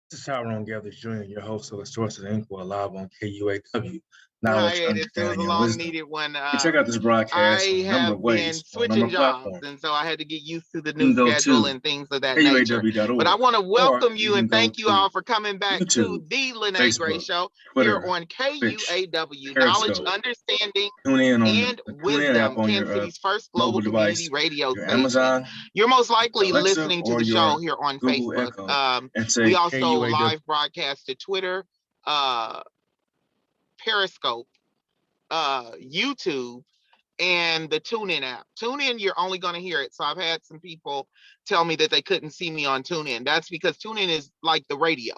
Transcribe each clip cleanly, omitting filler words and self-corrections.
This is Tyrone Gathers Jr., your host of the Sources of Inquiry live on KUAW, knowledge, Hiatus. It was a understanding, and long wisdom. needed one. You can check out this broadcast on I a number of have been ways on a number switching of jobs, platforms. and so I had to get used to the You new can go schedule to and things of that nature. But I KUAW.org, want to or welcome you you can and go thank you to all for coming back to YouTube, the Lyne't Gray Facebook, Show here Twitter, on Twitch, KUAW, Knowledge, Periscope. Understanding, Tune in on and the Tune In app Wisdom, on Kansas your City's first global mobile community device, radio your station. Amazon, You're most your likely Alexa, listening to or the show your here on Google Facebook. Echo, and We say also KUAW. live broadcast to Twitter, uh, Periscope, YouTube, and the TuneIn app. TuneIn, you're only going to hear it. So I've had some people tell me that they couldn't see me on TuneIn. That's because TuneIn is like the radio.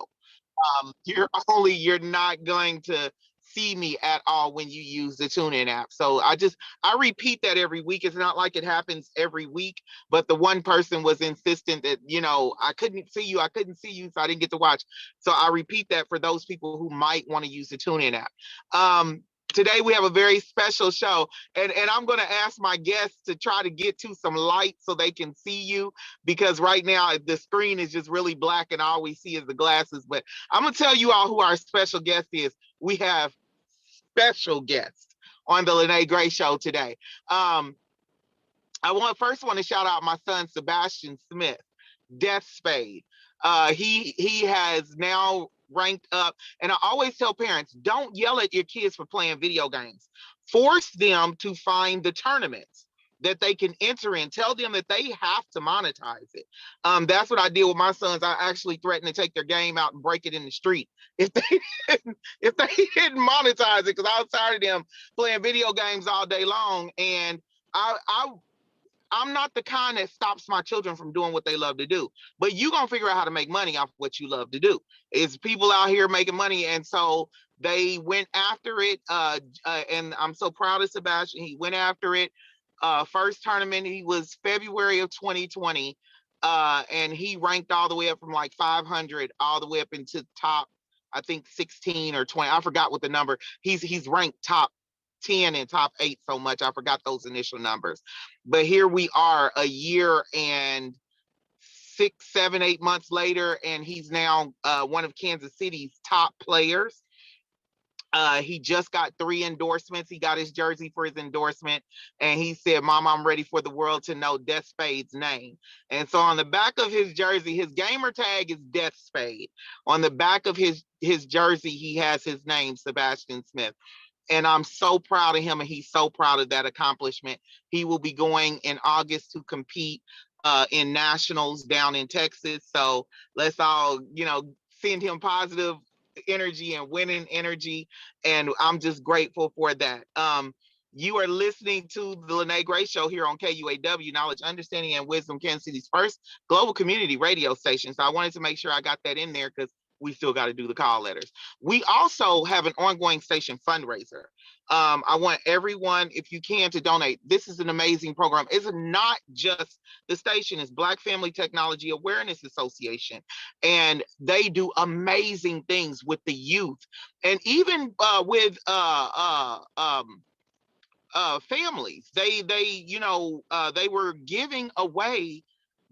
You're not going to see me at all when you use the TuneIn app. So I repeat that every week. It's not like it happens every week, but the one person was insistent that, I couldn't see you. I couldn't see you. So I didn't get to watch. So I repeat that for those people who might want to use the TuneIn app. Today we have a very special show, and I'm going to ask my guests to try to get to some light so they can see you, because right now the screen is just really black and all we see is the glasses. But I'm going to tell you all who our special guest is. We have special guests on the Lyne't Gray Show today. I first want to shout out my son Sebastian Smith, Death Spade. He has now ranked up, and I always tell parents, don't yell at your kids for playing video games. Force them to find the tournaments that they can enter in. Tell them that they have to monetize it. That's what I did with my sons. I actually threatened to take their game out and break it in the street if they didn't monetize it, because I was tired of them playing video games all day long. And I'm not the kind that stops my children from doing what they love to do, but you gonna figure out how to make money off what you love to do. It's people out here making money, and so they went after it. And I'm so proud of Sebastian. He went after it. First tournament, he was February of 2020, and he ranked all the way up from like 500 all the way up into top, I think 16 or 20. I forgot what the number. He's ranked top 10 and top 8 so much. I forgot those initial numbers. But here we are a year and 6, 7, 8 months later, and he's now one of Kansas City's top players. He just got 3 endorsements. He got his jersey for his endorsement, and he said, "Mom, I'm ready for the world to know Death Spade's name." And so on the back of his jersey, his gamer tag is Death Spade. On the back of his jersey, he has his name, Sebastian Smith. And I'm so proud of him, and he's so proud of that accomplishment. He will be going in August to compete in nationals down in Texas. So let's all, send him positive energy and winning energy. And I'm just grateful for that. You are listening to the Lyne't Gray Show here on KUAW, Knowledge, Understanding, and Wisdom, Kansas City's first global community radio station. So I wanted to make sure I got that in there, because we still got to do the call letters. We also have an ongoing station fundraiser. I want everyone, if you can, to donate. This is an amazing program. It's not just the station, it's Black Family Technology Awareness Association. And they do amazing things with the youth, and even with families. They were giving away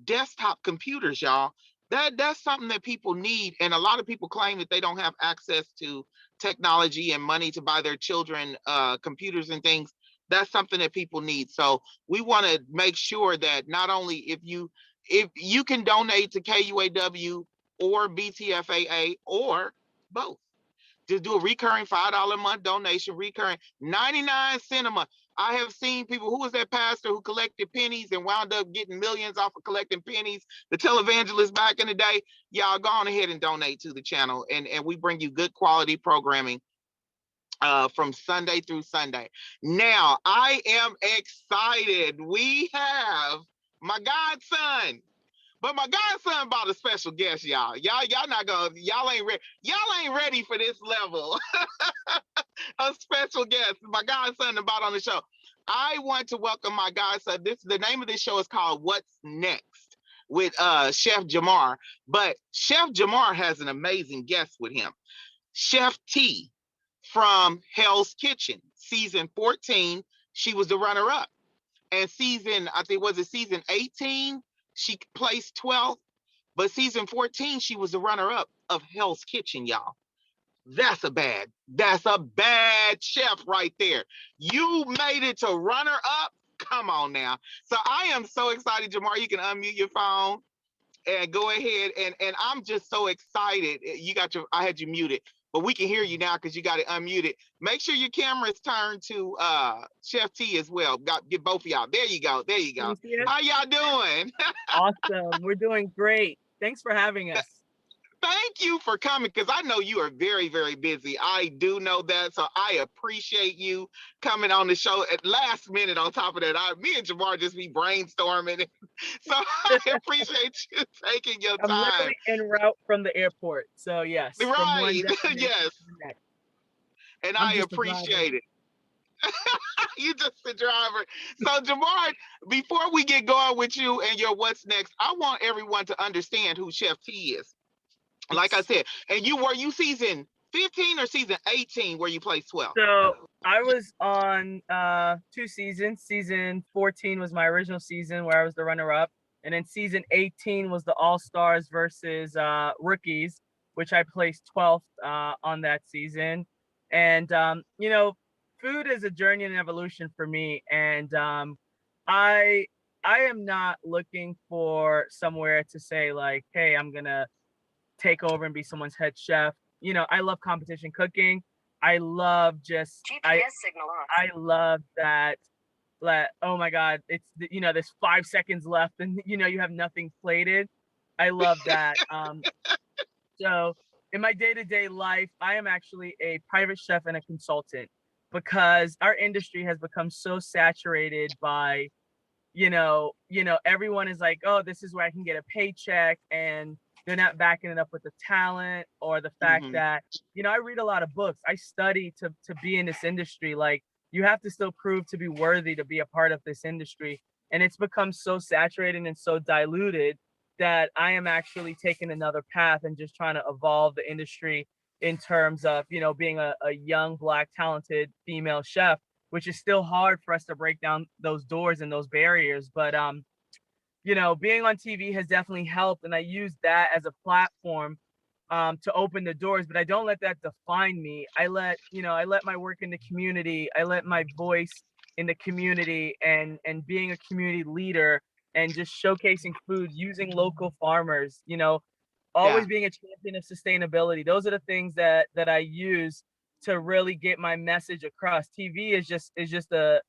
desktop computers, y'all. That's something that people need, and a lot of people claim that they don't have access to technology and money to buy their children computers and things. That's something that people need. So we want to make sure that not only if you can donate to KUAW or BTFAA or both, just do a recurring $5 a month donation, recurring 99 cents a month. I have seen people, who was that pastor who collected pennies and wound up getting millions off of collecting pennies, the televangelist back in the day. Y'all go on ahead and donate to the channel, and we bring you good quality programming from Sunday through Sunday. Now, I am excited. We have my godson. But my godson brought a special guest, y'all. Y'all ain't ready for this level of special guest. My godson about on the show. I want to welcome my godson. The name of this show is called What's Next with Chef Jamar. But Chef Jamar has an amazing guest with him. Chef T from Hell's Kitchen, season 14. She was the runner-up. And season 18, she placed 12th. But season 14, she was the runner-up of Hell's Kitchen, y'all. That's a bad chef right there. You made it to runner up. Come on now. So I am so excited, Jamar. You can unmute your phone and go ahead. And I'm just so excited. I had you muted, but we can hear you now because you got it unmuted. Make sure your camera is turned to Chef T as well. Get both of y'all. There you go. There you go. How y'all doing? Awesome. We're doing great. Thanks for having us. Thank you for coming, because I know you are very, very busy. I do know that. So I appreciate you coming on the show at last minute. On top of that, me and Jamar just be brainstorming. So I appreciate you taking your time. I'm literally en route from the airport. So yes. Right. Yes. And I appreciate it. You just the driver. So Jamar, before we get going with you and your what's next, I want everyone to understand who Chef T is. Like I said, and were you season 15 or season 18 where you placed 12? So I was on 2 seasons. Season 14 was my original season where I was the runner-up. And then season 18 was the All-Stars versus Rookies, which I placed 12th on that season. And, you know, food is a journey and evolution for me. And I am not looking for somewhere to say like, hey, I'm going to take over and be someone's head chef. You know, I love competition cooking. I love just GPS signal off. I love that. Like, oh my God, it's you know, there's 5 seconds left, and you know you have nothing plated. I love that. So in my day-to-day life, I am actually a private chef and a consultant because our industry has become so saturated by, you know, everyone is like, oh, this is where I can get a paycheck, and they're not backing it up with the talent or the fact that, you know, I read a lot of books. I study to be in this industry. Like, you have to still prove to be worthy to be a part of this industry. And it's become so saturated and so diluted that I am actually taking another path and just trying to evolve the industry in terms of, you know, being a young, Black, talented female chef, which is still hard for us to break down those doors and those barriers. But, you know, being on TV has definitely helped, and I use that as a platform to open the doors, but I don't let that define me. I let my work in the community, I let my voice in the community and being a community leader and just showcasing food, using local farmers, you know, always being a champion of sustainability. Those are the things that I use to really get my message across. TV is just the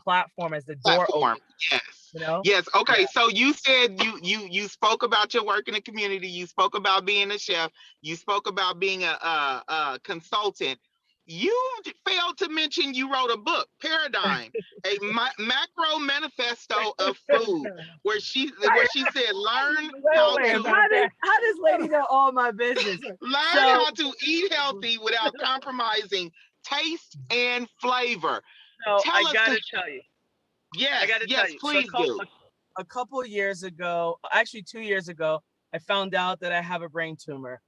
platform as the door opener. Yes. You know? Yes. Okay. Yeah. So you said you spoke about your work in the community. You spoke about being a chef. You spoke about being a consultant. You failed to mention you wrote a book, Paradigm, a macro manifesto of food, where she said, learn how does lady know all my business? Learn how to eat healthy without compromising taste and flavor. So I gotta tell you. Yes, please do. A couple of years ago, actually 2 years ago, I found out that I have a brain tumor.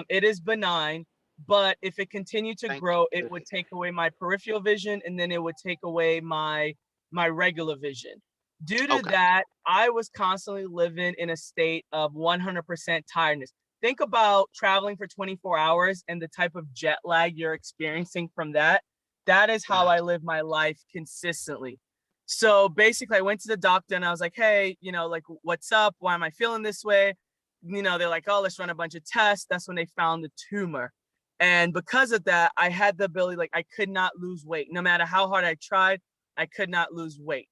It is benign, but if it continued to grow, it would take away my peripheral vision, and then it would take away my regular vision. Due to that, I was constantly living in a state of 100% tiredness. Think about traveling for 24 hours and the type of jet lag you're experiencing from that. That is how I live my life consistently. So basically, I went to the doctor and I was like, hey, you know, like, what's up? Why am I feeling this way? You know, they're like, oh, let's run a bunch of tests. That's when they found the tumor. And because of that, I had the ability, like, I could not lose weight. No matter how hard I tried, I could not lose weight.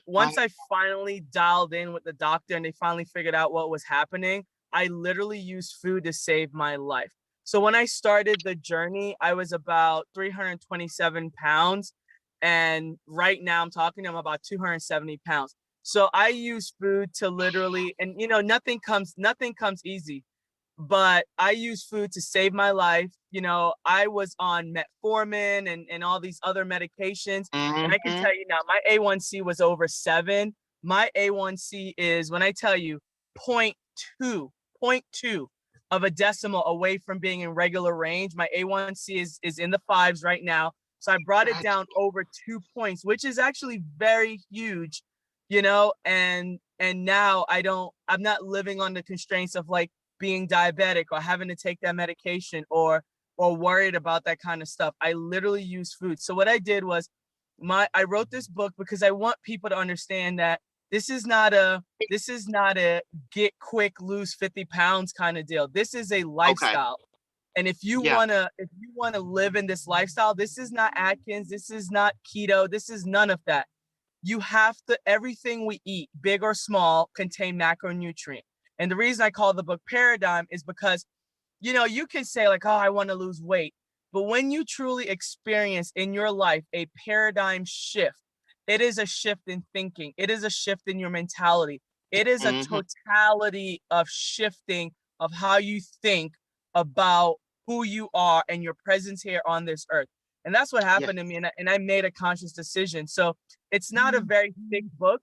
Once I finally dialed in with the doctor and they finally figured out what was happening, I literally used food to save my life. So when I started the journey, I was about 327 pounds. And right now I'm about 270 pounds. So I use food to literally, and you know, nothing comes easy, but I use food to save my life. You know, I was on metformin and all these other medications. And I can tell you now, my A1C was over 7. My A1C is, when I tell you, 0.2 of a decimal away from being in regular range. My A1C is in the 5s right now. So I brought it down over 2 points, which is actually very huge, you know, and And now I'm not living on the constraints of like being diabetic or having to take that medication or worried about that kind of stuff. I literally use food. So what I did was I wrote this book because I want people to understand that this is not a get quick, lose 50 pounds kind of deal. This is a Okay. lifestyle. And if you Yeah. wanna live in this lifestyle, this is not Atkins, this is not keto, this is none of that. You have to, everything we eat, big or small, contain macronutrient. And the reason I call the book Paradigm is because, you know, you can say like, oh, I want to lose weight. But when you truly experience in your life a paradigm shift, it is a shift in thinking. It is a shift in your mentality. It is a Mm-hmm. totality of shifting of how you think about who you are and your presence here on this earth. And that's what Yeah. happened to me. And I made a conscious decision. So it's not a very thick book.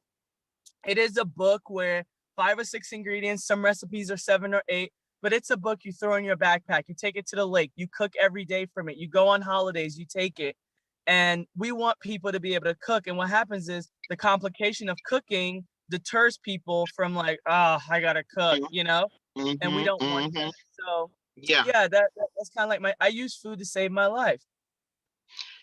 It is a book where 5 or 6 ingredients, some recipes are 7 or 8, but it's a book you throw in your backpack. You take it to the lake. You cook every day from it. You go on holidays. You take it. And we want people to be able to cook. And what happens is the complication of cooking deters people from like, oh, I gotta cook, you know, and we don't want that. So Yeah. yeah, that's kind of like I use food to save my life.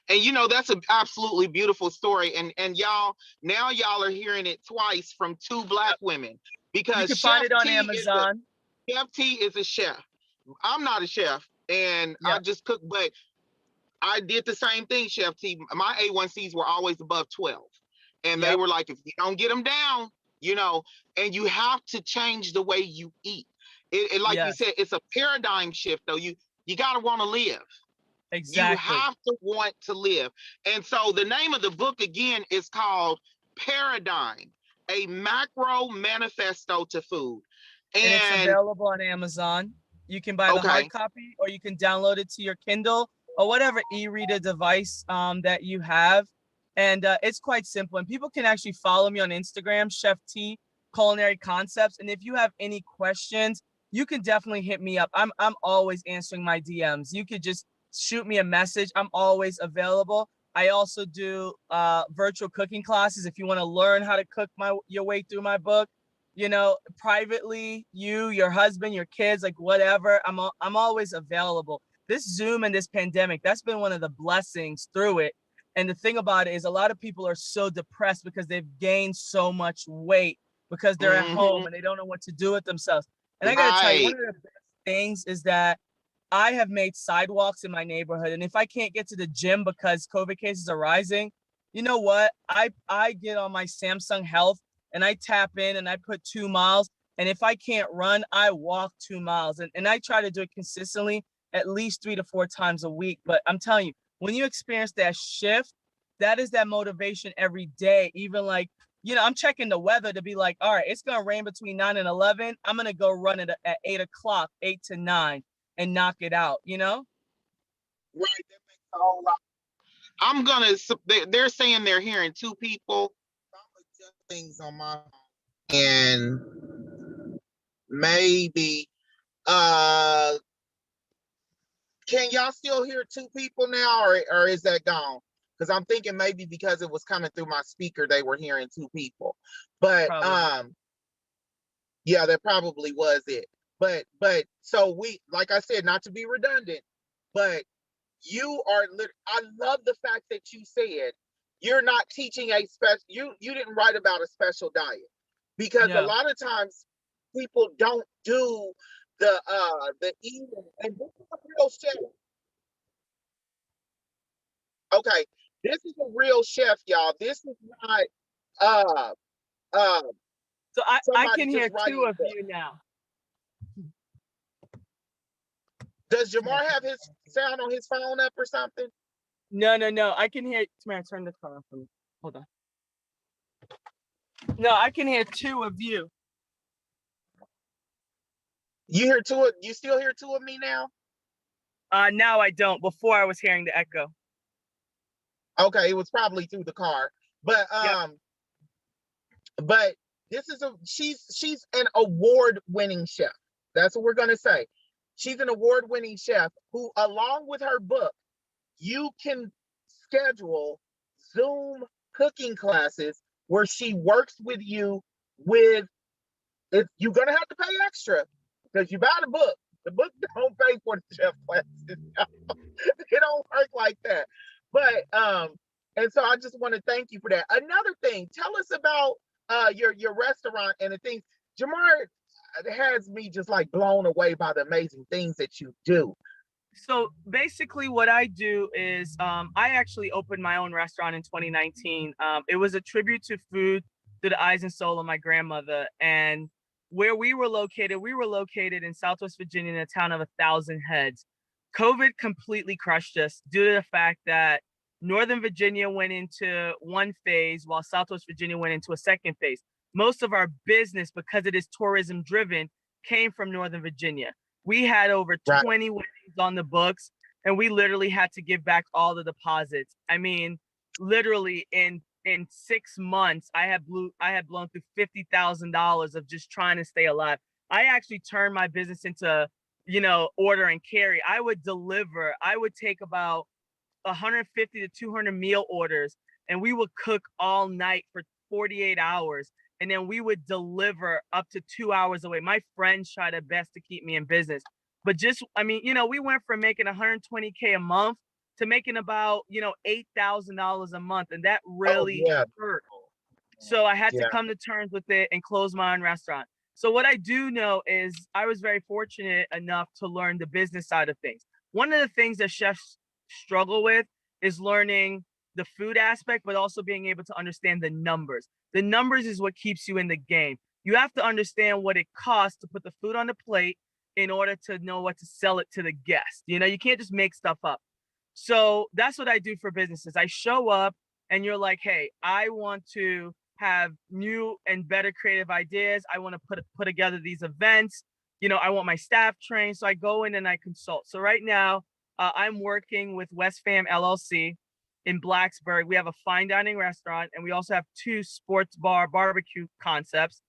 And you know, that's an absolutely beautiful story. And y'all, now y'all are hearing it twice from 2 Black women, You because can find Chef it on T Amazon. is a chef. I'm not a chef, and Yeah. I just cook, but I did the same thing, Chef T. My A1Cs were always above 12. And they Yep. were like, if you don't get them down, you know, and you have to change the way you eat. It like you Yes. said, it's a paradigm shift though. You gotta want to live. You Exactly. have to want to live. And so the name of the book again is called Paradigm, a macro manifesto to food. And it's And available on Amazon. You can buy the hard okay. copy, or you can download it to your Kindle or whatever e-reader device that you have. And it's quite simple. And people can actually follow me on Instagram, Chef T Culinary Concepts. And if you have any questions, you can definitely hit me up. I'm always answering my DMs. You could just shoot me a message. I'm always available. I also do virtual cooking classes if you want to learn how to cook your way through my book. You know, privately, your husband, your kids, like whatever, I'm always available. This Zoom and this pandemic, that's been one of the blessings through it. And the thing about it is a lot of people are so depressed because they've gained so much weight because they're at home and they don't know what to do with themselves. And I got to tell you, one Right. of the best things is that I have made sidewalks in my neighborhood. And if I can't get to the gym because COVID cases are rising, you know what? I get on my Samsung Health and I tap in and I put 2 miles. And if I can't run, I walk 2 miles. And I try to do it consistently at least 3 to 4 times a week. But I'm telling you, when you experience that shift, that is that motivation every day. Even like, you know, I'm checking the weather to be like, all right, it's going to rain between 9 and 11. I'm going to go run it at 8 o'clock, 8 to 9 and knock it out, you know? Right. That makes a whole lot. I'm gonna. They're saying they're hearing 2 people. I'm gonna adjust things on my phone, and maybe can y'all still hear 2 people now, or is that gone? Because I'm thinking maybe because it was coming through my speaker, they were hearing 2 people. But Probably. yeah, that probably was it. But so we, like I said, not to be redundant, but you are I love the fact that you said you're not teaching a special, you didn't write about a special diet, because a No. lot of times people don't do the eating. And this is a real chef. Okay, this is a real chef, y'all. This is not uh uh So I somebody can just hear writing 2 a of book. you now. Does Jamar have his sound on his phone up or something? No. I can hear. Tamara, turn the car off for me. Hold on. No, I can hear 2 of you. You still hear 2 of me now? Now I don't. Before I was hearing the echo. Okay, it was probably through the car. But Yep. but this is she's an award-winning chef. That's what we're gonna say. She's an award-winning chef who, along with her book, you can schedule Zoom cooking classes where she works with you with it, you're gonna have to pay extra because you buy the book. The book don't pay for the chef classes. It don't work like that. But and so I just want to thank you for that. Another thing, tell us about your restaurant and the things. Jamar has me just like blown away by the amazing things that you do. So basically what I do is I actually opened my own restaurant in 2019. It was a tribute to food through the eyes and soul of my grandmother. And where we were located in Southwest Virginia in a town of 1,000 heads. COVID completely crushed us due to the fact that Northern Virginia went into one phase while Southwest Virginia went into a second phase. Most of our business, because it is tourism driven, came from Northern Virginia. We had over 20 weddings on the books, and we literally had to give back all the deposits. I mean, literally in 6 months, I had blown through $50,000 of just trying to stay alive. I actually turned my business into, order and carry. I would take about 150 to 200 meal orders, and we would cook all night for 48 hours. And then we would deliver up to 2 hours away. My friends try their best to keep me in business. But we went from making $120K a month to making about, $8,000 a month. And that really hurt. So I had to come to terms with it and close my own restaurant. So what I do know is I was very fortunate enough to learn the business side of things. One of the things that chefs struggle with is learning the food aspect, but also being able to understand the numbers. The numbers is what keeps you in the game. You have to understand what it costs to put the food on the plate in order to know what to sell it to the guest. You can't just make stuff up. So that's what I do for businesses. I show up and you're like, hey, I want to have new and better creative ideas. I want to put together these events. I want my staff trained. So I go in and I consult. So right now, I'm working with West Fam LLC in Blacksburg. We have a fine dining restaurant, and we also have 2 sports bar barbecue concepts.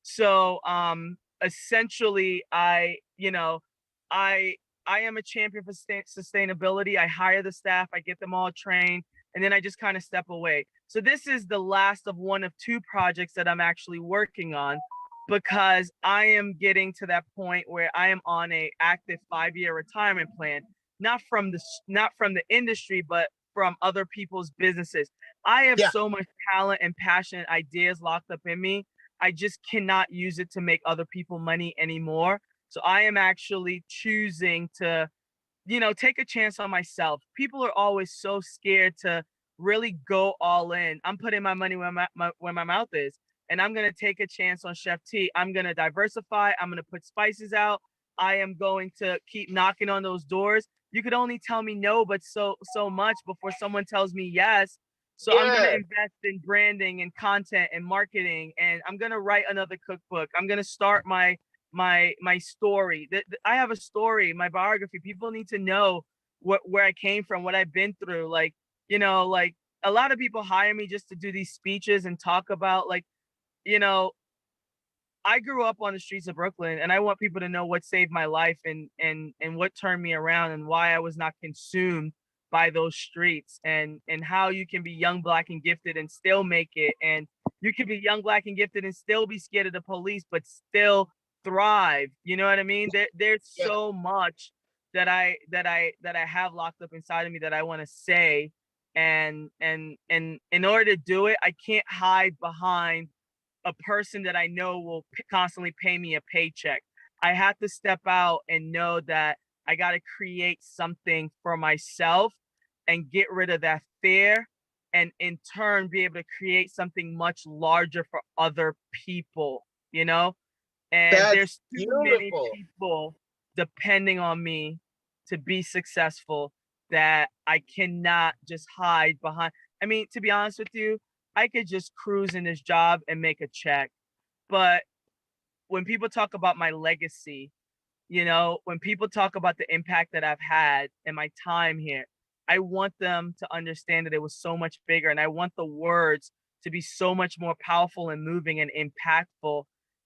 So essentially, I am a champion for sustainability. I hire the staff, I get them all trained, and then I just kind of step away. So this is the last of one of 2 projects that I'm actually working on, because I am getting to that point where I am on a active 5-year retirement plan, not from the industry, but from other people's businesses. I have so much talent and passionate ideas locked up in me. I just cannot use it to make other people money anymore. So I am actually choosing to, take a chance on myself. People are always so scared to really go all in. I'm putting my money where my mouth is, and I'm going to take a chance on Chef T. I'm going to diversify. I'm going to put spices out. I am going to keep knocking on those doors. You could only tell me no, but so much before someone tells me yes. So I'm going to invest in branding and content and marketing, and I'm going to write another cookbook. I'm going to start my story. I have a story, my biography. People need to know where I came from, what I've been through. Like a lot of people hire me just to do these speeches and talk about I grew up on the streets of Brooklyn, and I want people to know what saved my life and what turned me around and why I was not consumed by those streets, and how you can be young, Black, and gifted and still make it. And you can be young, Black, and gifted and still be scared of the police, but still thrive. You know what I mean? There's so much that I have locked up inside of me that I want to say. And in order to do it, I can't hide behind a person that I know will constantly pay me a paycheck. I have to step out and know that I got to create something for myself and get rid of that fear, and in turn be able to create something much larger for other people, and there's too many people depending on me to be successful that I cannot just hide behind. I mean, to be honest with you, I could just cruise in this job and make a check. But when people talk about my legacy, when people talk about the impact that I've had in my time here, I want them to understand that it was so much bigger. And I want the words to be so much more powerful and moving and impactful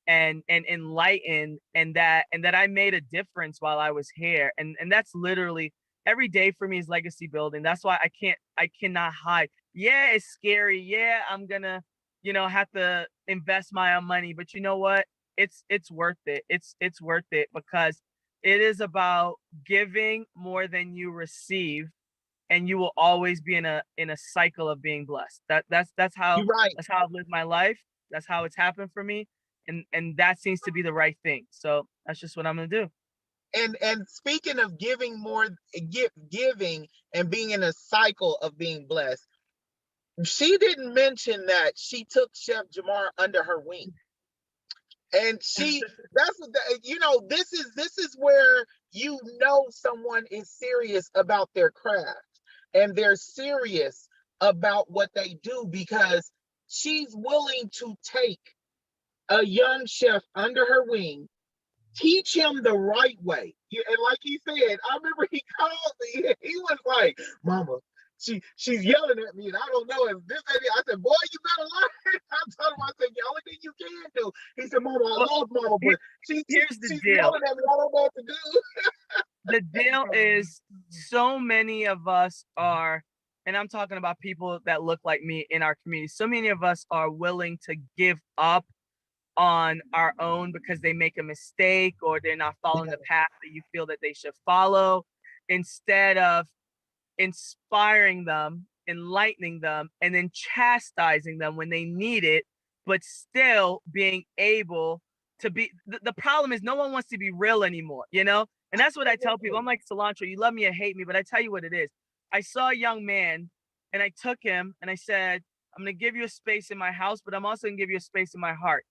and enlightened, and that I made a difference while I was here. And that's literally every day for me is legacy building. That's why I cannot hide. Yeah, it's scary. Yeah, I'm gonna you know, have to invest my own money. But you know what? It's worth it. It's worth it because it is about giving more than you receive, and you will always be in a cycle of being blessed. That's how You're right. I've lived my life. That's how it's happened for me, and that seems to be the right thing. So that's just what I'm gonna do. And speaking of giving more, giving and being in a cycle of being blessed, she didn't mention that she took Chef Jamar under her wing. And that's what this is where someone is serious about their craft and they're serious about what they do, because she's willing to take a young chef under her wing, teach him the right way. And like he said, I remember he called me. He was like, "Mama, she's yelling at me, and I don't know if this lady." I said, "Boy, you better learn." I told him, I said, "The only thing you can do." He said, "Mama, I love Mama, but she's the deal. yelling at me. I don't know what to do." The deal is, so many of us are, and I'm talking about people that look like me in our community. So many of us are willing to give up on our own because they make a mistake or they're not following the path that you feel that they should follow, instead of inspiring them, enlightening them, and then chastising them when they need it, but still being able to be. The problem is no one wants to be real anymore, you know? And that's what I tell people. I'm like, Cilantro, you love me or hate me, but I tell you what it is. I saw a young man and I took him and I said, I'm going to give you a space in my house, but I'm also going to give you a space in my heart.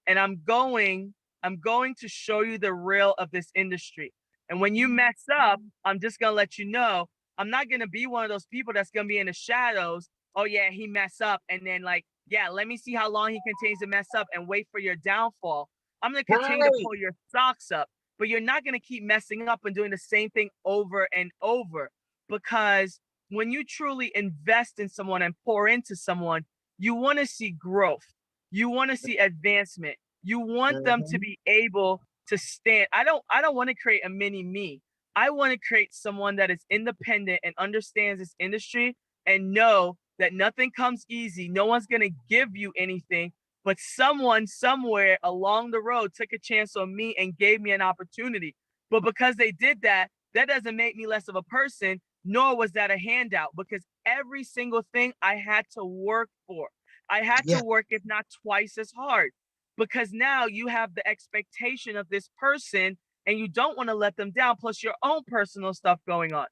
And I'm going to show you the real of this industry. And when you mess up, I'm just going to let you know, I'm not going to be one of those people that's going to be in the shadows. Oh yeah, he messed up. And then like, yeah, let me see how long he continues to mess up and wait for your downfall. I'm going to continue to pull your socks up, but you're not going to keep messing up and doing the same thing over and over, because when you truly invest in someone and pour into someone, you want to see growth. You want to see advancement. You want them to be able to stand. I don't want to create a mini me. I want to create someone that is independent and understands this industry and know that nothing comes easy. No one's going to give you anything, but someone somewhere along the road took a chance on me and gave me an opportunity. But because they did that, that doesn't make me less of a person, nor was that a handout, because every single thing I had to work for. I had to work, if not twice as hard, because now you have the expectation of this person and you don't want to let them down, plus your own personal stuff going on.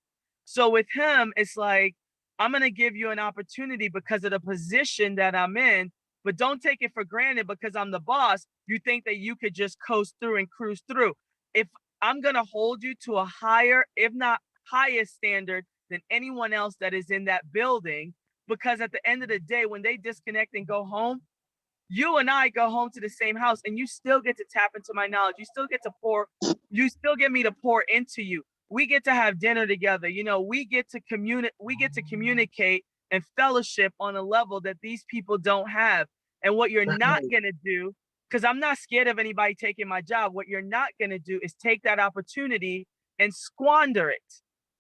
So with him, it's like, I'm going to give you an opportunity because of the position that I'm in, but don't take it for granted because I'm the boss. You think that you could just coast through and cruise through. If I'm going to hold you to a higher, if not highest standard than anyone else that is in that building, because at the end of the day, when they disconnect and go home, you and I go home to the same house and you still get to tap into my knowledge. You still get me to pour into you. We get to have dinner together. You know, we get to communicate and fellowship on a level that these people don't have. And what you're not going to do, because I'm not scared of anybody taking my job, what you're not going to do is take that opportunity and squander it,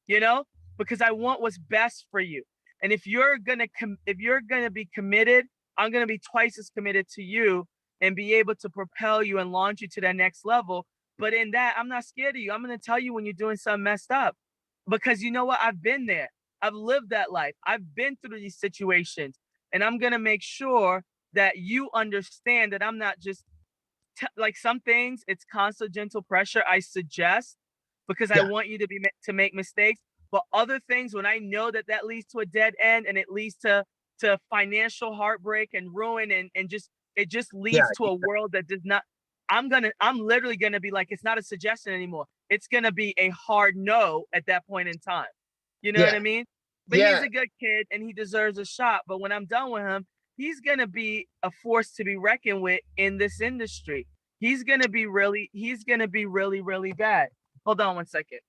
you know, because I want what's best for you. And if you're going to be committed, I'm going to be twice as committed to you and be able to propel you and launch you to that next level. But in that, I'm not scared of you. I'm going to tell you when you're doing something messed up, because you know what? I've been there. I've lived that life. I've been through these situations, and I'm going to make sure that you understand that I'm not just like some things. It's constant gentle pressure I suggest because I want you to make mistakes. But other things, when I know that leads to a dead end and it leads to financial heartbreak and ruin, and it just leads to a world that does not, I'm literally gonna be like, it's not a suggestion anymore. It's gonna be a hard no at that point in time. You know what I mean? But he's a good kid and he deserves a shot. But when I'm done with him, he's gonna be a force to be reckoned with in this industry. He's gonna be really, really bad. Hold on one second.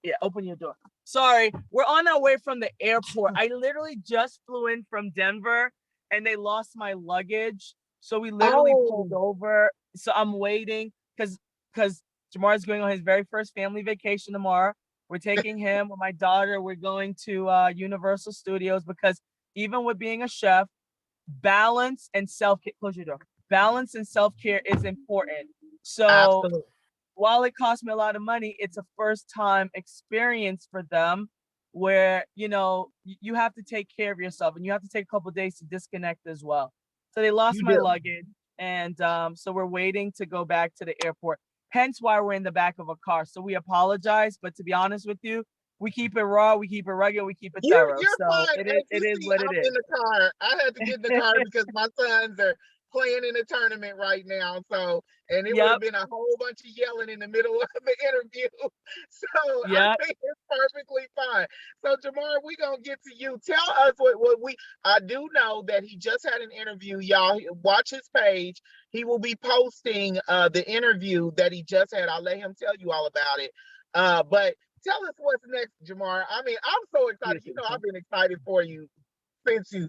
Yeah, open your door. Sorry, we're on our way from the airport. I literally just flew in from Denver and they lost my luggage. So we literally pulled over. So I'm waiting because Jamar's going on his very first family vacation tomorrow. We're taking him with my daughter. We're going to Universal Studios because even with being a chef, balance and self-care, close your door. Balance and self-care is important. So Absolutely. while it costs me a lot of money, it's a first time experience for them where, you know, you have to take care of yourself and you have to take a couple of days to disconnect as well. So they lost You my do. luggage, and so we're waiting to go back to the airport. Hence why we're in the back of a car. So we apologize, but to be honest with you, we keep it raw, we keep it rugged, we keep it thorough. You're So fine. it As is you see, what it I'm is. in the car. I had to get in the car because my sons are playing in a tournament right now. So, and it would have been a whole bunch of yelling in the middle of the interview. So I think it's perfectly fine. So Jamar, we're gonna get to you. Tell us what I do know that he just had an interview. Y'all watch his page. He will be posting the interview that he just had. I'll let him tell you all about it. But tell us what's next, Jamar. I mean, I'm so excited. You know, I've been excited for you since you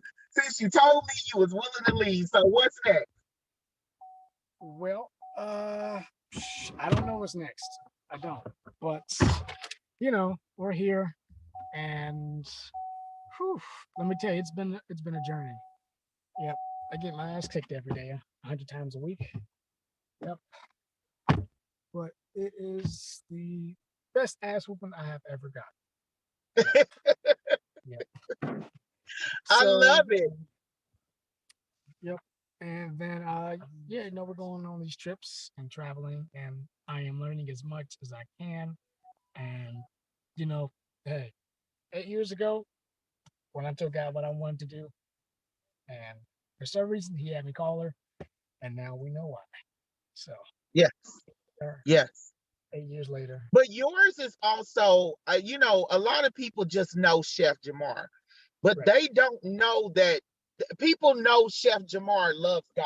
told me you was willing to leave. So what's next? Well, I don't know what's next. I don't. But you know, we're here, and whew, let me tell you, it's been a journey. Yep, I get my ass kicked every day, 100 times a week. Yep, but it is the best ass whooping I have ever got. Yep. I love it. Yep. And then yeah, you know, we're going on these trips and traveling, and I am learning as much as I can. And you know, hey, 8 years ago, when I told God what I wanted to do, and for some reason he had me call her, and now we know why. So yes, yes. 8 years later. But yours is also, you know, a lot of people just know Chef Jamar, but they don't know that people know Chef Jamar loves God,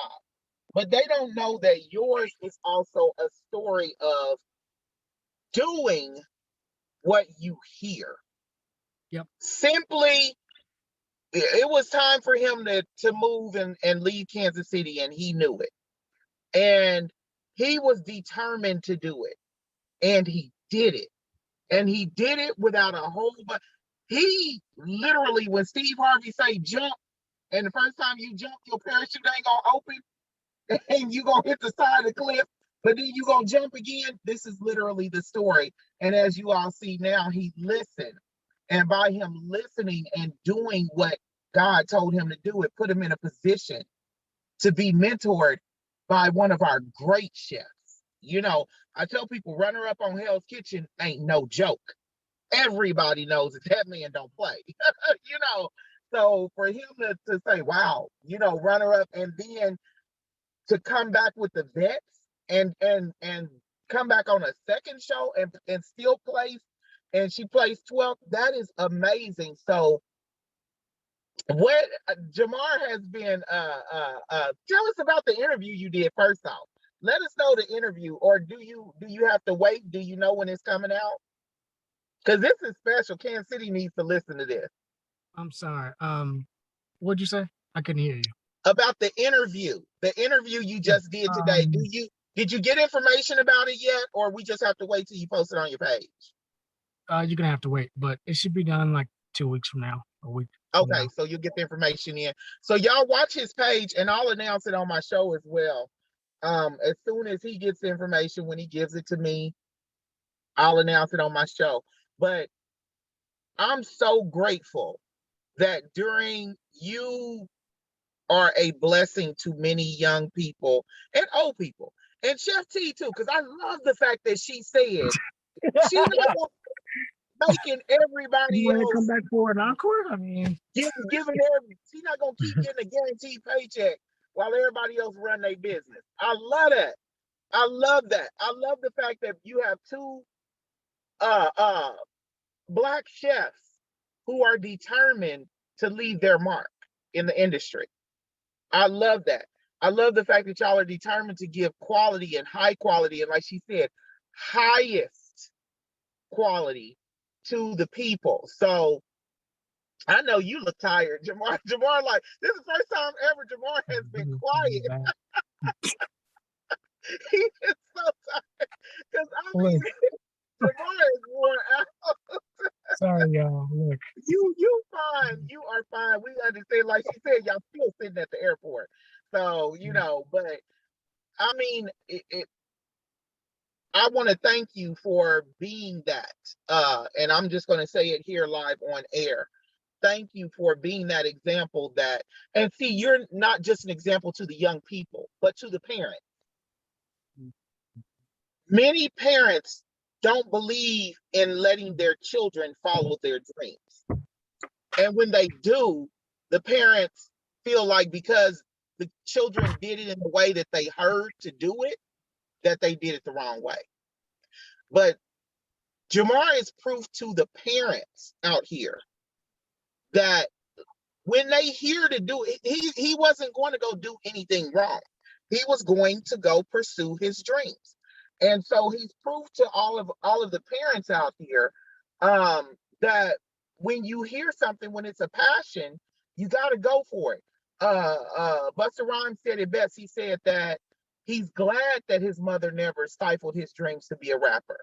but they don't know that yours is also a story of doing what you hear. Yep. Simply, it was time for him to move and leave Kansas City, and he knew it. And he was determined to do it. And he did it. And he did it without a whole bunch. He literally, when Steve Harvey say jump, and the first time you jump, your parachute ain't gonna open, and you gonna hit the side of the cliff, but then you gonna jump again. This is literally the story. And as you all see now, he listened. And by him listening and doing what God told him to do, it put him in a position to be mentored by one of our great chefs. You know, I tell people runner up on Hell's Kitchen ain't no joke. Everybody knows that man don't play. You know, so for him to say, wow, you know, runner up, and then to come back with the vets and come back on a second show and still place, and she plays 12th, that is amazing. So what Jamar has been tell us about the interview you did first off. Let us know the interview, or do you have to wait? Do you know when it's coming out? Because this is special. Kansas City needs to listen to this. I'm sorry. What'd you say? I couldn't hear you. About the interview you just did today. Did you get information about it yet, or we just have to wait till you post it on your page? You're gonna have to wait, but it should be done like 2 weeks from now, a week. Okay, so you'll get the information in. So y'all watch his page, and I'll announce it on my show as well. As soon as he gets the information, when he gives it to me, I'll announce it on my show. But I'm so grateful that you are a blessing to many young people and old people, and Chef T too, because I love the fact that she said she's not making everybody else come back for an encore. I mean, she's not gonna keep getting a guaranteed paycheck while everybody else run their business. I love that. I love that. I love the fact that you have two Black chefs who are determined to leave their mark in the industry. I love that. I love the fact that y'all are determined to give quality and high quality, and like she said, highest quality to the people. So I know you look tired, Jamar. Jamar, like, this is the first time ever Jamar has been quiet. He is so tired. Because I mean, Jamar is worn out. Sorry, y'all. Look, You fine. You are fine. We understand. Like she said, y'all still sitting at the airport. So, but I mean, I want to thank you for being that. And I'm just going to say it here live on air. Thank you for being that example that, and see, you're not just an example to the young people, but to the parents. Many parents don't believe in letting their children follow their dreams. And when they do, the parents feel like because the children did it in the way that they heard to do it, that they did it the wrong way. But Jamar is proof to the parents out here that when they hear to do it, he wasn't going to go do anything wrong. He was going to go pursue his dreams. And so he's proof to all of the parents out here that when you hear something, when it's a passion, you got to go for it. Busta Rhymes said it best. He said that he's glad that his mother never stifled his dreams to be a rapper.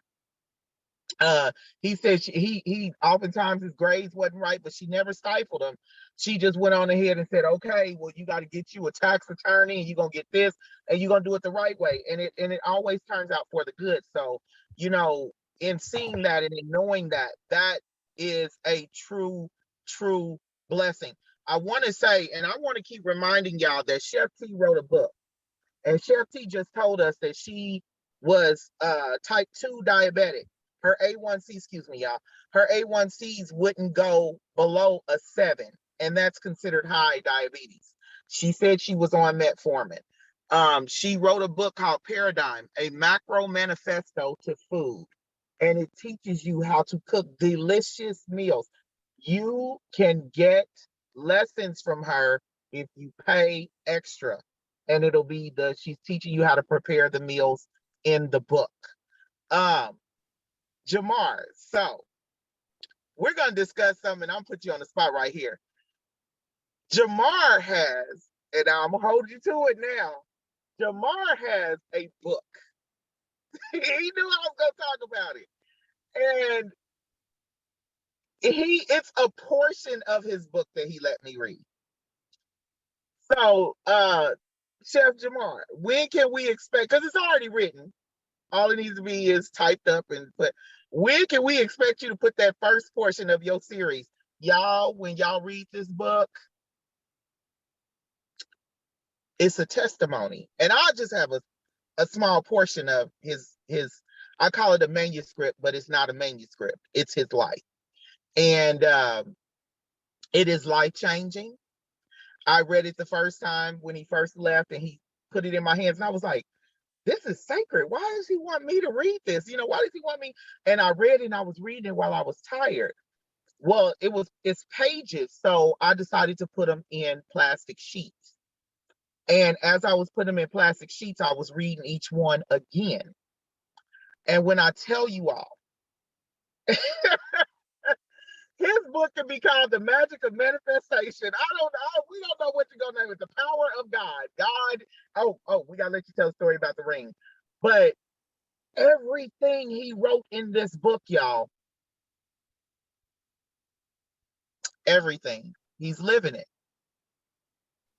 He said he oftentimes his grades wasn't right, but she never stifled him. She just went on ahead and said, okay, well, you got to get you a tax attorney and you're gonna get this and you're gonna do it the right way. And it always turns out for the good. So, in seeing that and in knowing that, that is a true blessing. I want to say, and I want to keep reminding y'all that Chef T wrote a book. And Chef T just told us that she was type 2 diabetic. Her A1C, excuse me, y'all, her A1Cs wouldn't go below a 7, and that's considered high diabetes. She said she was on metformin. She wrote a book called Paradigm, a macro manifesto to food, and it teaches you how to cook delicious meals. You can get lessons from her if you pay extra, and it'll be she's teaching you how to prepare the meals in the book. Jamar, so we're going to discuss something. I'm put you on the spot right here. Jamar has, and I'm going to hold you to it now. Jamar has a book. He knew I was going to talk about it. And it's a portion of his book that he let me read. So, Chef Jamar, when can we expect, because it's already written, all it needs to be is typed up and put. When can we expect you to put that first portion of your series? Y'all, when y'all read this book, it's a testimony. And I'll just have a small portion of his, I call it a manuscript, but it's not a manuscript. It's his life. And it is life-changing. I read it the first time when he first left and he put it in my hands. And I was like, this is sacred. Why does he want me to read this? Why does he want me? And I read it and I was reading it while I was tired. Well, it's pages. So I decided to put them in plastic sheets. And as I was putting them in plastic sheets, I was reading each one again. And when I tell you all, his book can be called The Magic of Manifestation. We don't know what you're gonna name it. The Power of God. We gotta let you tell a story about the ring. But everything he wrote in this book, y'all, everything, he's living it.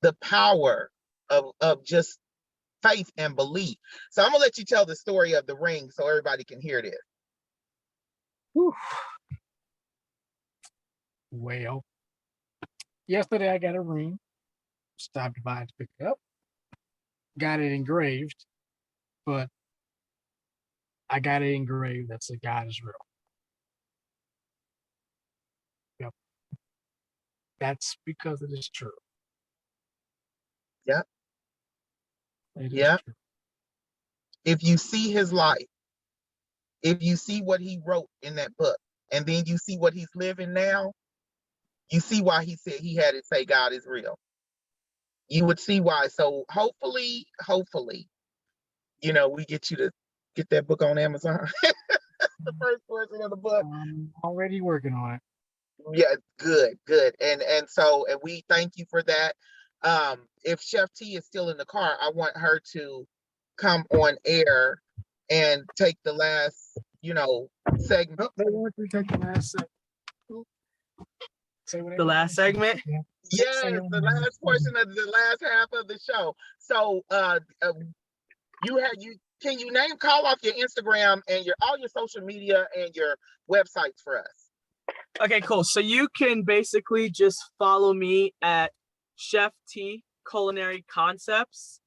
The power of just faith and belief. So I'm gonna let you tell the story of the ring so everybody can hear this. whew. Well, yesterday I got a ring. Stopped by to pick it up. Got it engraved, but I got it engraved that said God is real. Yep. That's because it is true. Yep. It is Yep. true. If you see his life, if you see what he wrote in that book, and then you see what he's living now, you see why he said he had to say God is real. You would see why. So hopefully, we get you to get that book on Amazon. The first portion of the book. I'm already working on it. Yeah, good. And we thank you for that. If Chef T is still in the car, I want her to come on air and take the last, segment. They want to take the last second. Say whatever The you last wanna say. segment. Yeah. Yes, Say it the loud. last portion of the last half of the show. So can you call off your Instagram and all your social media and your websites for us? Okay, cool. So you can basically just follow me at Chef T Culinary Concepts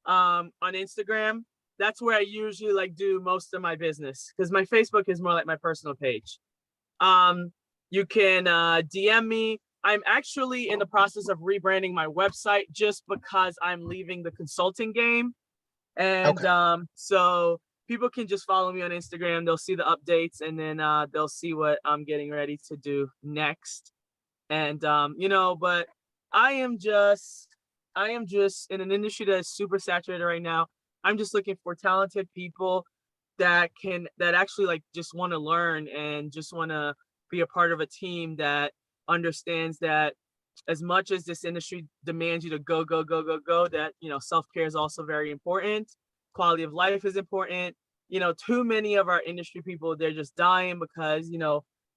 on Instagram. That's where I usually like do most of my business, because my Facebook is more like my personal page. You can DM me. I'm actually in the process of rebranding my website just because I'm leaving the consulting game. And so people can just follow me on Instagram. They'll see the updates, and then they'll see what I'm getting ready to do next. And but I am just in an industry that is super saturated right now. I'm just looking for talented people that actually like just want to learn and just want to be a part of a team that understands that as much as this industry demands you to go, that, self-care is also very important. Quality of life is important. Too many of our industry people, they're just dying because,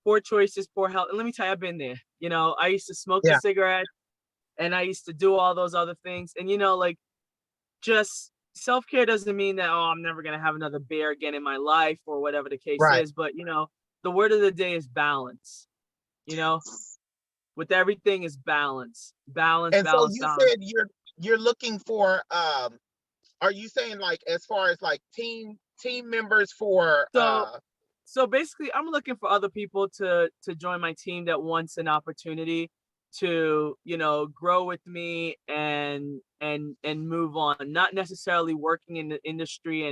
poor choices, poor health. And let me tell you, I've been there. I used to smoke the cigarette and I used to do all those other things. And, like, just self-care doesn't mean that, I'm never going to have another beer again in my life or whatever the case is. But, the word of the day is balance, with everything is balance. And so you Balance. said you're looking for are you saying like as far as like team members for So basically I'm looking for other people to join my team that wants an opportunity to, grow with me and move on, not necessarily working in the industry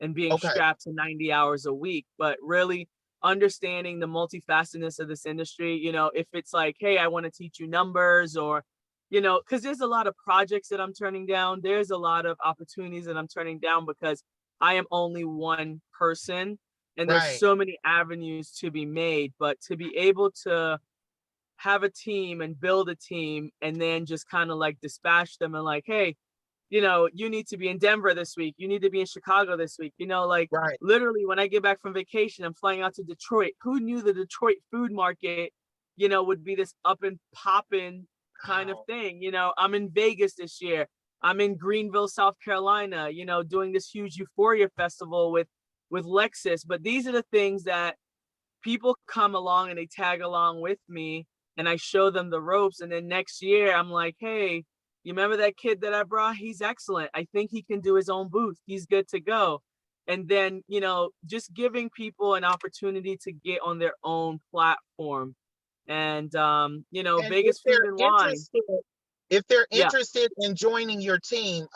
and being strapped to 90 hours a week, but really understanding the multifacetedness of this industry. If it's like, hey, I want to teach you numbers, or because there's a lot of projects that I'm turning down. There's a lot of opportunities that I'm turning down because I am only one person, and there's so many avenues to be made. But to be able to have a team and build a team and then just kind of like dispatch them and like, hey, you need to be in Denver this week. You need to be in Chicago this week. Literally when I get back from vacation, I'm flying out to Detroit. Who knew the Detroit food market, would be this up and popping kind of thing? I'm in Vegas this year. I'm in Greenville, South Carolina, doing this huge Euphoria festival with Lexus. But these are the things that people come along and they tag along with me, and I show them the ropes. And then next year I'm like, hey, you remember that kid that I brought? He's excellent. I think he can do his own booth. He's good to go. And then, just giving people an opportunity to get on their own platform. And, and Vegas Food and Wine. If they're interested in joining your team,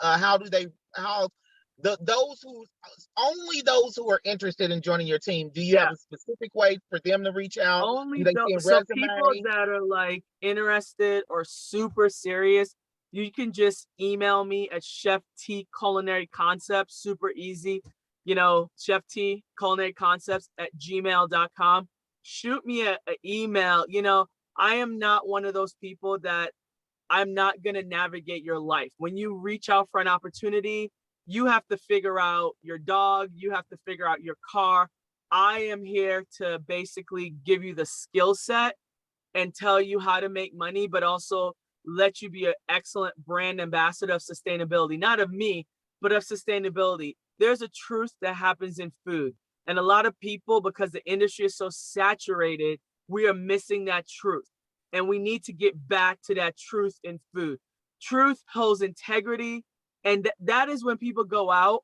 those who are interested in joining your team, do you have a specific way for them to reach out? Only so people that are like interested or super serious, you can just email me at Chef T Culinary Concepts. Super easy. Chef T Culinary Concepts at gmail.com. Shoot me an email. I am not one of those people that I'm not going to navigate your life. When you reach out for an opportunity, you have to figure out your dog. You have to figure out your car. I am here to basically give you the skill set and tell you how to make money, but also let you be an excellent brand ambassador of sustainability, not of me, but of sustainability. There's a truth that happens in food. And a lot of people, because the industry is so saturated, we are missing that truth. And we need to get back to that truth in food. Truth holds integrity. And that is when people go out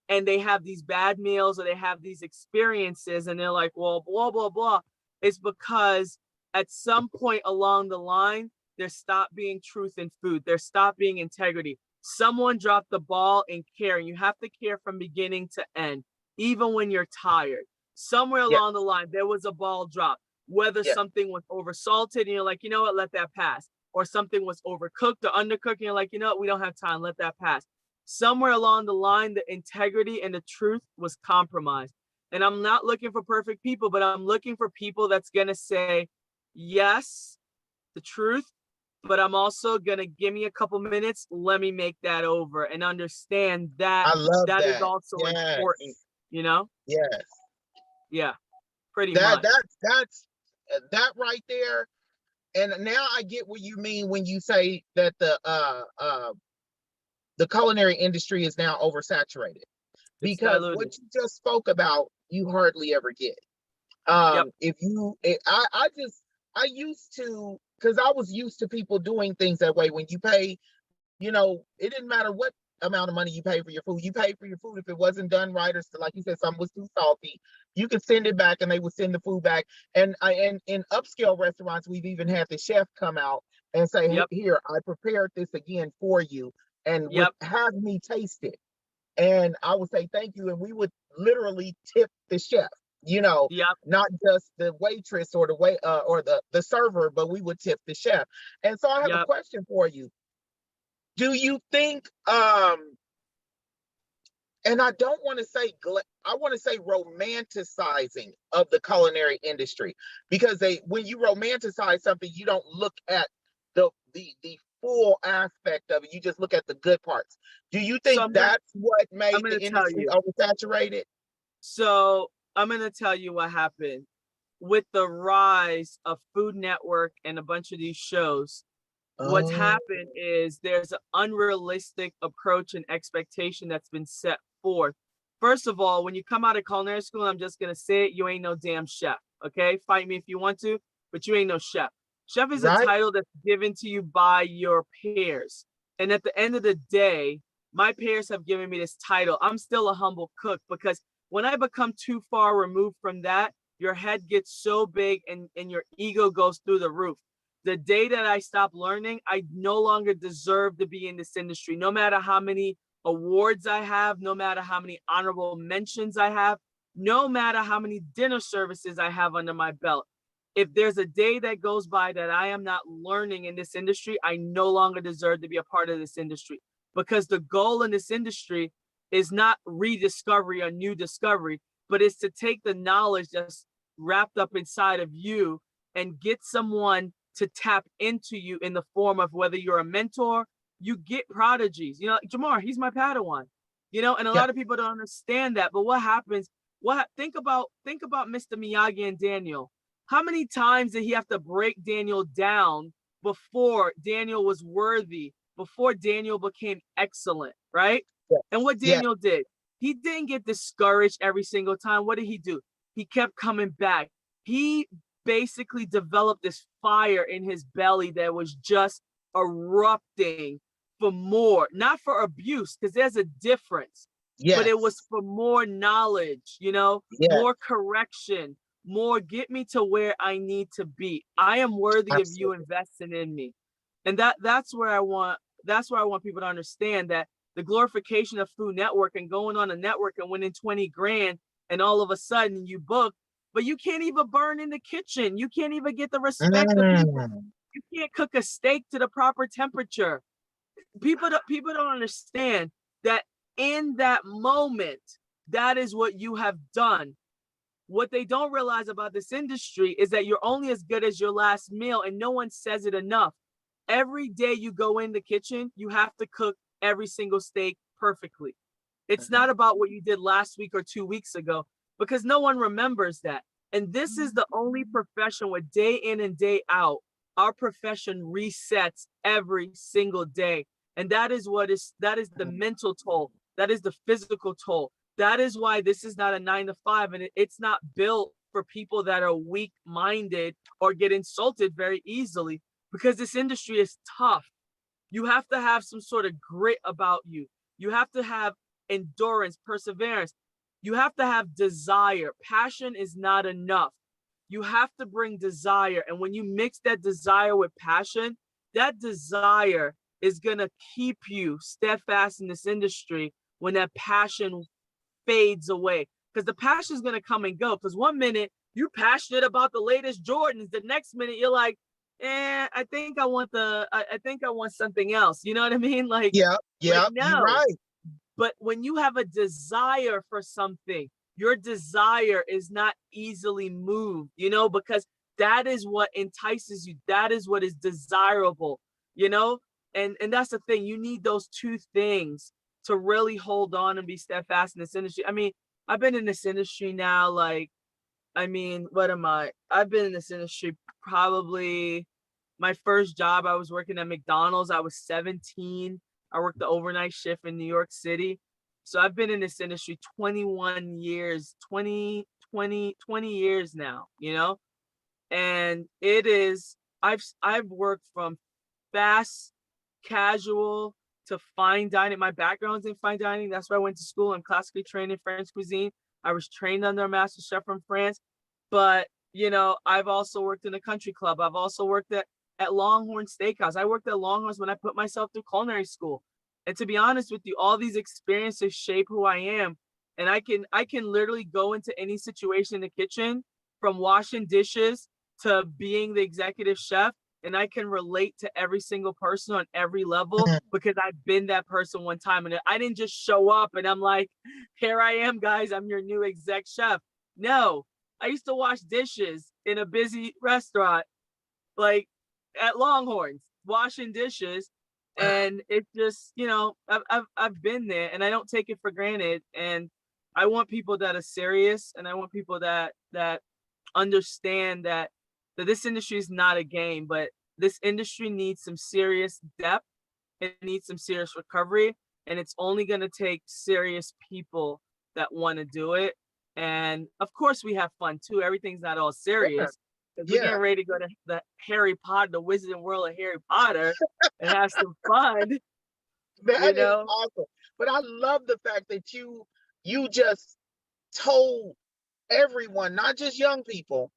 and they have these bad meals or they have these experiences and they're like, well, blah, blah, blah. It's because at some point along the line, there stopped being truth in food. There stopped being integrity. Someone dropped the ball in care, and you have to care from beginning to end, even when you're tired. Somewhere along the line, there was a ball dropped, whether something was oversalted and you're like, you know what, let that pass. Or something was overcooked or undercooked and you're like, you know what, we don't have time, let that pass. Somewhere along the line, the integrity and the truth was compromised. And I'm not looking for perfect people, but I'm looking for people that's going to say, yes, the truth, but I'm also going to give me a couple minutes. Let me make that over and understand that I love that. is also important, Yes. Yeah, pretty much. That's that right there. And now I get what you mean when you say that the culinary industry is now oversaturated, It's because what diluted. you just spoke about, you hardly ever get. Yep. If you, I used to, because I was used to people doing things that way. When you pay, it didn't matter what amount of money you pay for your food. You pay for your food. If it wasn't done right, or like you said, something was too salty, you could send it back and they would send the food back. And in upscale restaurants, we've even had the chef come out and say, Yep. here, I prepared this again for you, and would Yep. have me taste it. And I would say thank you. And we would literally tip the chef, Yep. not just the waitress or the server, but we would tip the chef. And so I have a Yep. question for you. Do you think, and I don't want to say, I want to say romanticizing of the culinary industry, because when you romanticize something, you don't look at the full aspect of it. You just look at the good parts. Do you think that's what made the industry oversaturated? So I'm going to tell you what happened with the rise of Food Network and a bunch of these shows. What's happened is there's an unrealistic approach and expectation that's been set forth. First of all, when you come out of culinary school, I'm just going to say it, you ain't no damn chef, okay? Fight me if you want to, but you ain't no chef. Chef is a title that's given to you by your peers. And at the end of the day, my peers have given me this title. I'm still a humble cook, because when I become too far removed from that, your head gets so big and your ego goes through the roof. The day that I stop learning, I no longer deserve to be in this industry. No matter how many awards I have, no matter how many honorable mentions I have, no matter how many dinner services I have under my belt. If there's a day that goes by that I am not learning in this industry, I no longer deserve to be a part of this industry, because the goal in this industry is not rediscovery or new discovery, but it's to take the knowledge that's wrapped up inside of you and get someone to tap into you in the form of, whether you're a mentor, you get prodigies. Jamar, he's my Padawan. And a lot of people don't understand that. But what happens? Think about Mr. Miyagi and Daniel. How many times did he have to break Daniel down before Daniel was worthy, before Daniel became excellent, right? Yes. And what Daniel did, he didn't get discouraged every single time. What did he do? He kept coming back. He basically developed this fire in his belly that was just erupting for more, not for abuse, because there's a difference, but it was for more knowledge, more correction, more get me to where I need to be. I am worthy of you investing in me. And that's where I want people to understand that the glorification of Food Network and going on a network and winning 20 grand, and all of a sudden you book, but you can't even burn in the kitchen. You can't even get the respect of people. You can't cook a steak to the proper temperature. People don't understand that in that moment, that is what you have done. What they don't realize about this industry is that you're only as good as your last meal, and no one says it enough. Every day you go in the kitchen, you have to cook every single steak perfectly. It's not about what you did last week or 2 weeks ago, because no one remembers that. And this is the only profession where day in and day out, our profession resets every single day. And that is the mental toll. That is the physical toll. That is why this is not a 9 to 5, and it's not built for people that are weak-minded or get insulted very easily, because this industry is tough. You have to have some sort of grit about you. You have to have endurance, perseverance. You have to have desire. Passion is not enough. You have to bring desire. And when you mix that desire with passion, that desire is going to keep you steadfast in this industry when that passion fades away. Because the passion is going to come and go. Because 1 minute you're passionate about the latest Jordans. The next minute you're like, I think I want something else. You know what I mean? You're right. But when you have a desire for something, your desire is not easily moved, because that is what entices you. That is what is desirable, and that's the thing. You need those two things to really hold on and be steadfast in this industry. I mean, I've been in this industry now, I mean, what am I? I've been in this industry probably my first job. I was working at McDonald's. I was 17. I worked the overnight shift in New York City. So I've been in this industry 21 years, 20 years now, you know? And it is, I've worked from fast casual to fine dining. My background's in fine dining. That's where I went to school. I'm classically trained in French cuisine. I was trained under a master chef from France. But, you know, I've also worked in a country club. I've also worked at Longhorn Steakhouse. I worked at Longhorns when I put myself through culinary school. And to be honest with you, all these experiences shape who I am. And I can literally go into any situation in the kitchen, from washing dishes to being the executive chef, and I can relate to every single person on every level because I've been that person one time. And I didn't just show up and I'm like, here I am, guys, I'm your new exec chef. No, I used to wash dishes in a busy restaurant, like at Longhorns, washing dishes. And it just, you know, I've been there, and I don't take it for granted. And I want people that are serious, and I want people that understand that this industry is not a game, but this industry needs some serious depth. It needs some serious recovery, and it's only going to take serious people that want to do it. And of course, we have fun too. Everything's not all serious. Because we're getting ready to go to the Harry Potter, the Wizarding World of Harry Potter, and have some fun. That is awesome. But I love the fact that you just told everyone, not just young people,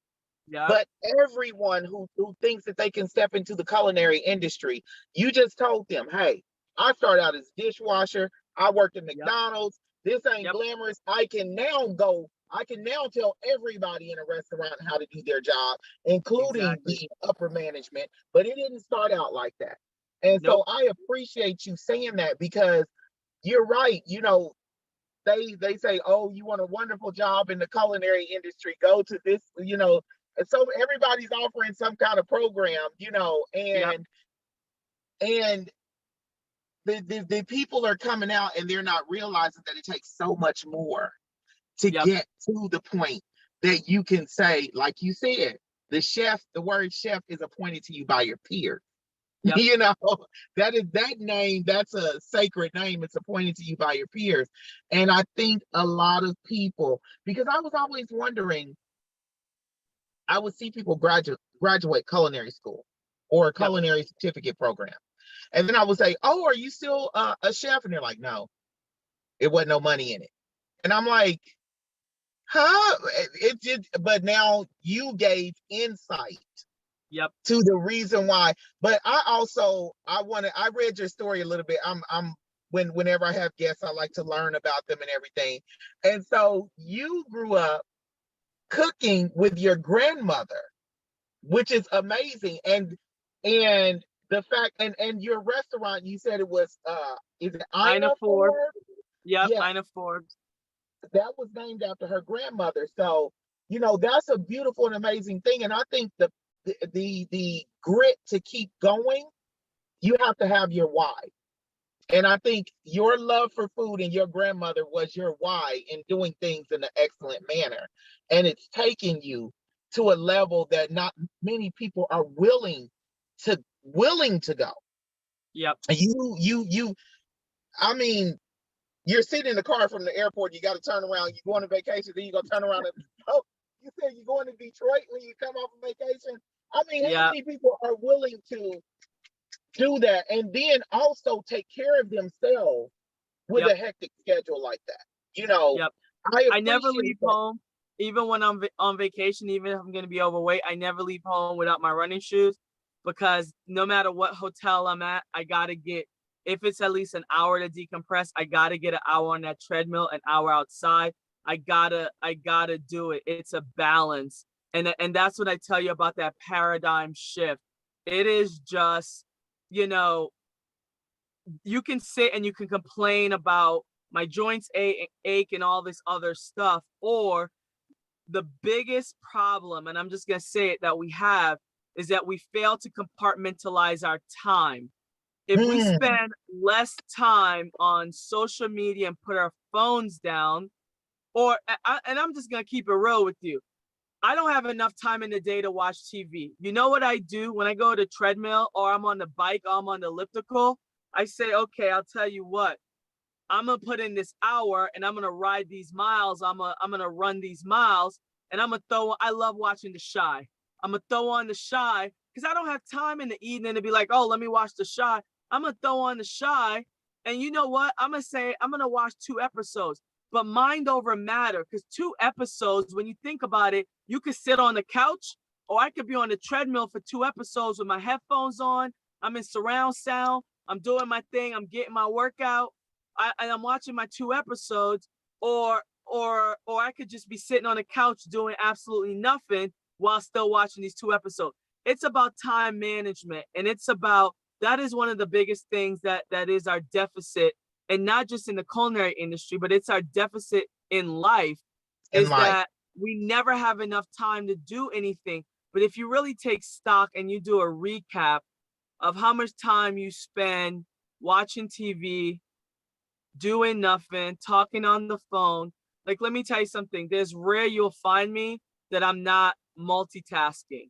but everyone who thinks that they can step into the culinary industry. You just told them, hey, I started out as dishwasher. I worked at McDonald's. This ain't glamorous. I can now tell everybody in a restaurant how to do their job, including the upper management. But it didn't start out like that. And so I appreciate you saying that, because you're right. You know, they say, oh, you want a wonderful job in the culinary industry, go to this, you know. And so everybody's offering some kind of program, you know, and the people are coming out and they're not realizing that it takes so much more to get to the point that you can say, like you said, the word chef is appointed to you by your peers. You know, that name, that's a sacred name. It's appointed to you by your peers. And I think a lot of people, because I was always wondering, I would see people graduate culinary school or a culinary certificate program. And then I would say, oh, are you still a chef? And they're like, no, it wasn't no money in it. And I'm like, huh? It did, but now you gave insight to the reason why. But I read your story a little bit. Whenever I have guests, I like to learn about them and everything. And so you grew up cooking with your grandmother, which is amazing. And the fact, and your restaurant, you said it was is it Ina Forbes? Ina Forbes. That was named after her grandmother. So, you know, that's a beautiful and amazing thing. And I think the grit to keep going, you have to have your why. And I think your love for food and your grandmother was your why in doing things in an excellent manner. And it's taking you to a level that not many people are willing to go. I mean, you're sitting in the car from the airport, you got to turn around, you go on a vacation, then you go turn around and, oh, you said you're going to Detroit when you come off a vacation? I mean, how many people are willing to do that and then also take care of themselves with a hectic schedule like that? You know, I never leave home, even when I'm on vacation, even if I'm going to be overweight, I never leave home without my running shoes, because no matter what hotel I'm at, I got to get, if it's at least an hour to decompress, I got to get an hour on that treadmill, an hour outside. I gotta do it. It's a balance. And that's what I tell you about that paradigm shift. It is just, you know, you can sit and you can complain about my joints ache and all this other stuff, or the biggest problem, and I'm just going to say it, that we have is that we fail to compartmentalize our time. If we spend less time on social media and put our phones down, and I'm just going to keep it real with you. I don't have enough time in the day to watch TV. You know what I do when I go to treadmill or I'm on the bike or I'm on the elliptical? I say, okay, I'll tell you what. I'm gonna put in this hour and I'm gonna ride these miles. I'm gonna run these miles and I'm gonna throw. I love watching The Chi. I'm gonna throw on The Chi because I don't have time in the evening to be like, oh, let me watch The Chi. I'm gonna throw on The Chi, and you know what? I'm gonna watch 2 episodes. But mind over matter, because 2 episodes, when you think about it, you could sit on the couch or I could be on the treadmill for 2 episodes with my headphones on. I'm in surround sound. I'm doing my thing. I'm getting my workout. And I'm watching my 2 episodes, or I could just be sitting on the couch doing absolutely nothing while still watching these 2 episodes. It's about time management, and it's about that is one of the biggest things that is our deficit, and not just in the culinary industry, but it's our deficit in life, that we never have enough time to do anything. But if you really take stock and you do a recap of how much time you spend watching TV, doing nothing, talking on the phone. Like, let me tell you something. There's rare you'll find me that I'm not multitasking,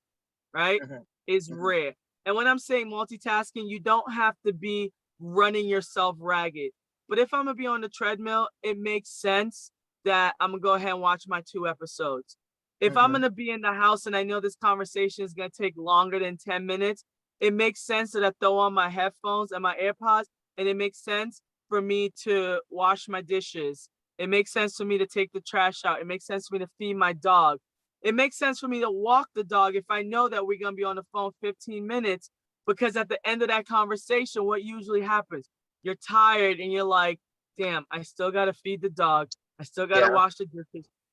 right? It's rare. And when I'm saying multitasking, you don't have to be running yourself ragged. But if I'm gonna be on the treadmill, it makes sense that I'm gonna go ahead and watch my 2 episodes. If I'm gonna be in the house and I know this conversation is gonna take longer than 10 minutes, it makes sense that I throw on my headphones and my AirPods, and it makes sense for me to wash my dishes. It makes sense for me to take the trash out. It makes sense for me to feed my dog. It makes sense for me to walk the dog if I know that we're going to be on the phone 15 minutes, because at the end of that conversation, what usually happens? You're tired and you're like, damn, I still got to feed the dog. I still got to wash the dishes.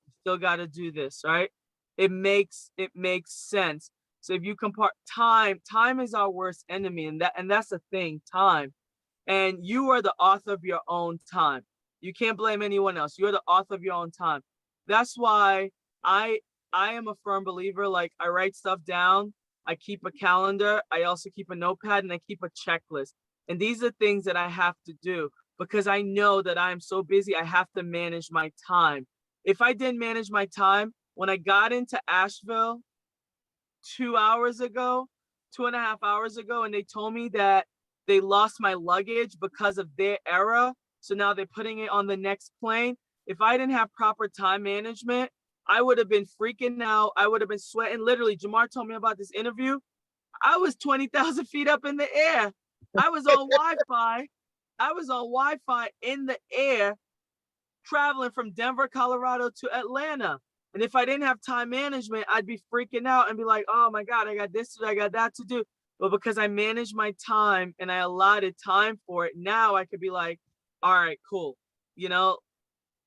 I still got to do this, right? It makes sense. So if you compare time is our worst enemy, and that's the thing, time. And you are the author of your own time. You can't blame anyone else. You're the author of your own time. That's why I am a firm believer. Like, I write stuff down. I keep a calendar. I also keep a notepad, and I keep a checklist. And these are things that I have to do because I know that I am so busy. I have to manage my time. If I didn't manage my time, when I got into Asheville 2.5 hours ago, and they told me that they lost my luggage because of their error. So now they're putting it on the next plane. If I didn't have proper time management, I would have been freaking out. I would have been sweating. Literally, Jamar told me about this interview. I was 20,000 feet up in the air. I was on Wi-Fi. I was on Wi-Fi in the air, traveling from Denver, Colorado to Atlanta. And if I didn't have time management, I'd be freaking out and be like, oh my God, I got this, I got that to do. But because I managed my time and I allotted time for it, now I could be like, all right, cool. You know,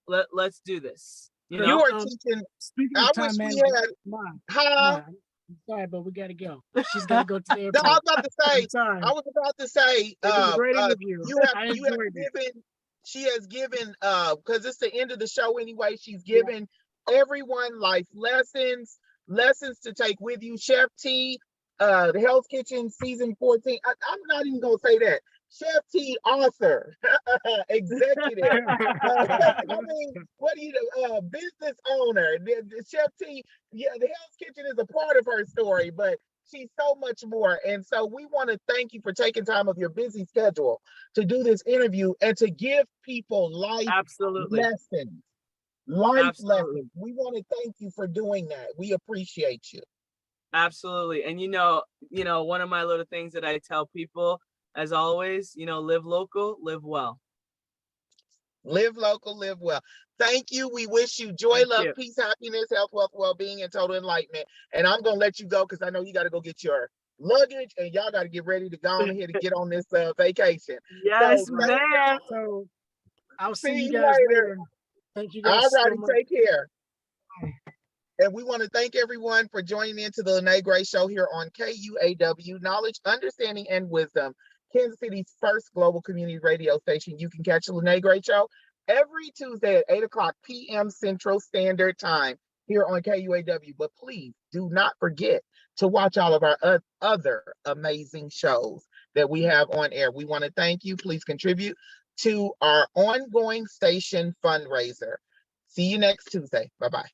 let's do this. You are teaching. Speaking I of time wish we management, had. I'm sorry, but we gotta go. She's gotta go to the airport. No, I was about to say. Sorry. I was about to say. It was a great interview. You have given. She has given. Because it's the end of the show anyway. She's given everyone life lessons to take with you. Chef T, the Hell's Kitchen season 14. I'm not even gonna say that. Chef T, author, executive. I mean, what do you business owner? The Chef T, the Hell's Kitchen is a part of her story, but she's so much more. And so we want to thank you for taking time of your busy schedule to do this interview and to give people life lessons. Life lessons. We want to thank you for doing that. We appreciate you. Absolutely. And you know, one of my little things that I tell people, as always, live local, live well. Live local, live well. Thank you. We wish you joy, love, peace, happiness, health, wealth, well-being, and total enlightenment. And I'm going to let you go because I know you got to go get your luggage and y'all got to get ready to go on ahead and get on this vacation. Yes, man. So I'll see you guys later. Thank you guys. All righty, take care. Bye. And we want to thank everyone for joining into the Lyne't Gray Show here on KUAW, Knowledge, Understanding, and Wisdom, Kansas City's first global community radio station. You can catch the Lyne't Gray Show every Tuesday at 8:00 p.m. Central Standard Time here on KUAW. But please do not forget to watch all of our other amazing shows that we have on air. We want to thank you. Please contribute to our ongoing station fundraiser. See you next Tuesday. Bye-bye.